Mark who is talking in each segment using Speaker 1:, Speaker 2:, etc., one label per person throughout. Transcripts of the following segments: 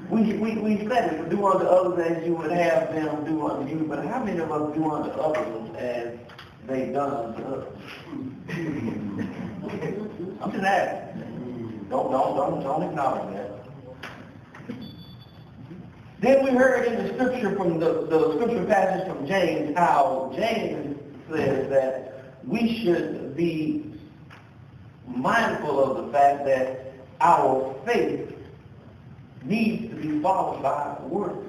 Speaker 1: We said it, do unto others as you would have them do unto you, but how many of us do unto others as they done unto us? I'm just asking. Don't acknowledge that. Then we heard in the scripture from the scripture passage from James how James says that we should be mindful of the fact that our faith needs to be followed by works.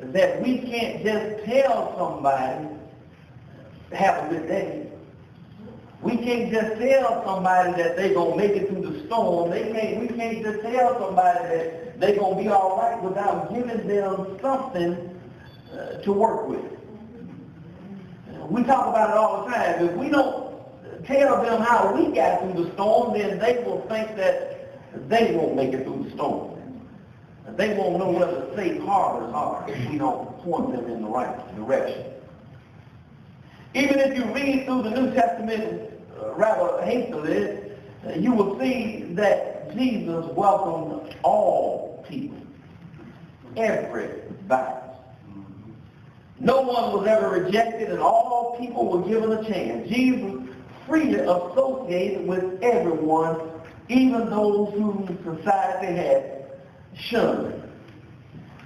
Speaker 1: That we can't just tell somebody, have a good day. We can't just tell somebody that they're going to make it through the storm. We can't just tell somebody that they're going to be all right without giving them something to work with. We talk about it all the time. If we don't tell them how we got through the storm, then they will think that they won't make it through the storm. They won't know where the safe harbors are if we don't point them in the right direction. Even if you read through the New Testament rather hastily, you will see that Jesus welcomed all people, everybody. No one was ever rejected, and all people were given a chance. Jesus freely associated with everyone, even those whom society had shunned,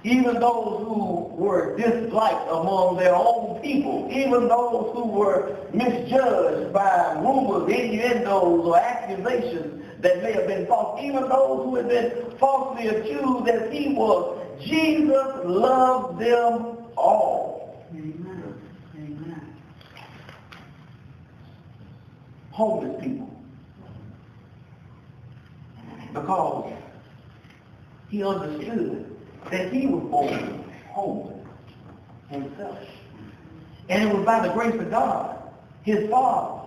Speaker 1: even those who were disliked among their own people, even those who were misjudged by rumors, innuendos, or accusations that may have been false, even those who had been falsely accused as he was. Jesus loved them all. Amen. Amen. Homeless people. Because he understood that he was born homeless himself. And it was by the grace of God, his Father,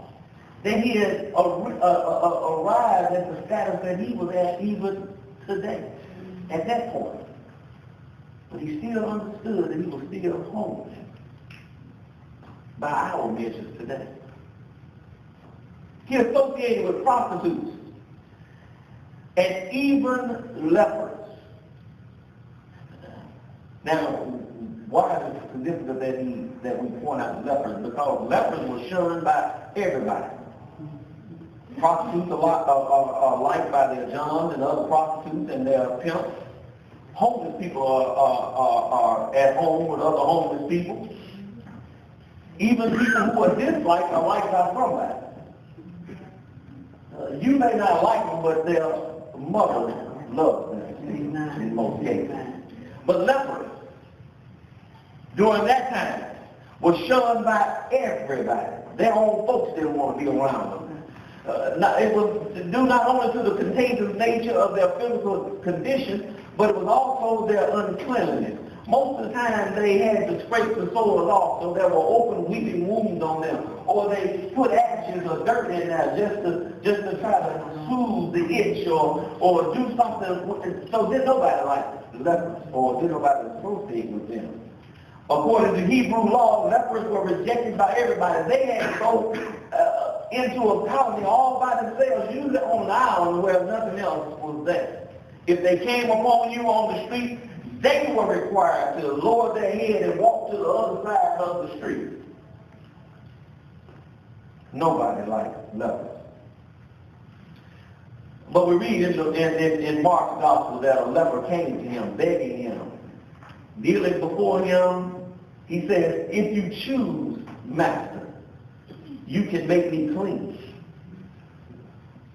Speaker 1: that he had arrived at the status that he was at even today, at that point. But he still understood that he was still homeless by our measures today. He associated with prostitutes and even lepers. Now, why is it significant that we point out lepers? Because lepers were shunned by everybody. Prostitutes are liked by their johns and other prostitutes and their pimps. Homeless people are at home with other homeless people. Even people who are disliked are liked by somebody. You may not like them, but their mother loves them in most cases. But lepers, during that time, was shunned by everybody. Their own folks didn't want to be around them. It was due not only to the contagious nature of their physical condition, but it was also their uncleanliness. Most of the time they had to scrape the sores off, so there were open weeping wounds on them, or they put ashes or dirt in there just to try to soothe the itch or do something. So did nobody like lepers, or did nobody associate with them. According to Hebrew law, lepers were rejected by everybody. They had to go into a colony all by themselves, usually on an island where nothing else was there. If they came upon you on the street, they were required to lower their head and walk to the other side of the street. Nobody liked lepers. But we read in Mark's gospel that a leper came to him, begging him, kneeling before him. He says, "If you choose, Master, you can make me clean."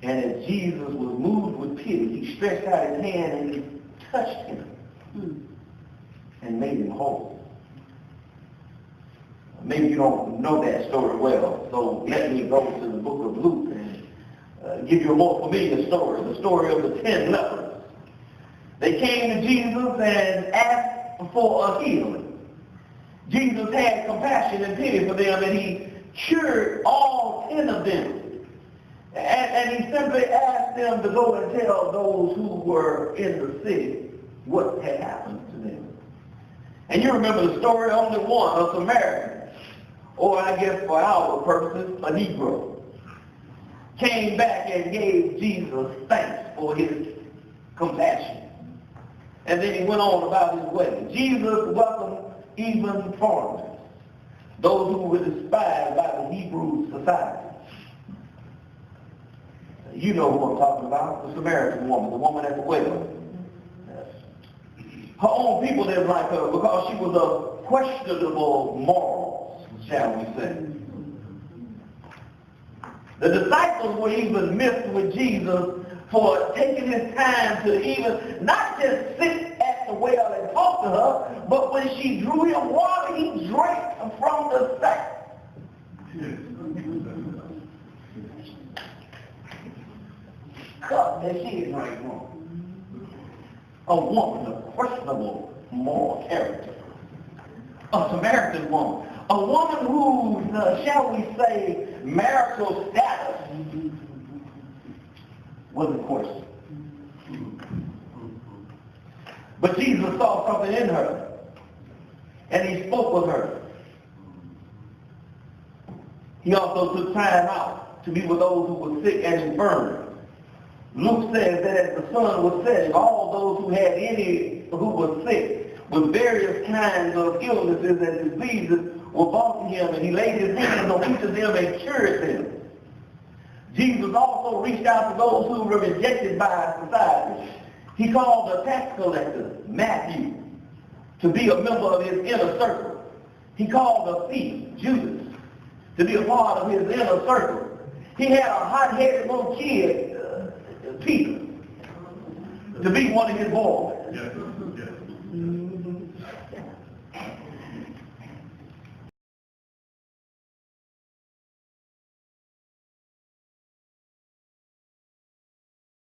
Speaker 1: And as Jesus was moved with pity, he stretched out his hand and he touched him and made him whole. Maybe you don't know that story well, so let me go to the book of Luke and give you a more familiar story, the story of the 10 lepers. They came to Jesus and asked for a healing. Jesus had compassion and pity for them, and he cured all 10 of them. And he simply asked them to go and tell those who were in the city what had happened to them. And you remember the story, only one, a Samaritan, or I guess for our purposes, a Negro, came back and gave Jesus thanks for his compassion. And then he went on about his way. Jesus welcomed even foreigners, those who were despised by the Hebrew society. You know who I'm talking about, the Samaritan woman, the woman at the well. Her own people didn't like her because she was of questionable morals, shall we say. The disciples were even miffed with Jesus for taking his time to even not just sit at the well and talk to her, but when she drew him water, he drank from the sack. Cup that she drank from. A woman of questionable moral character. A Samaritan woman. A woman whose, shall we say, marital status was in question. But Jesus saw something in her, and he spoke with her. He also took time out to be with those who were sick and infirm. Luke says that as the sun was setting, all those who had any who were sick with various kinds of illnesses and diseases were brought to him, and he laid his hands on each of them and cured them. Jesus also reached out to those who were rejected by society. He called a tax collector, Matthew, to be a member of his inner circle. He called a thief, Judas, to be a part of his inner circle. He had a hot-headed little kid, Peter, to be one of his boys.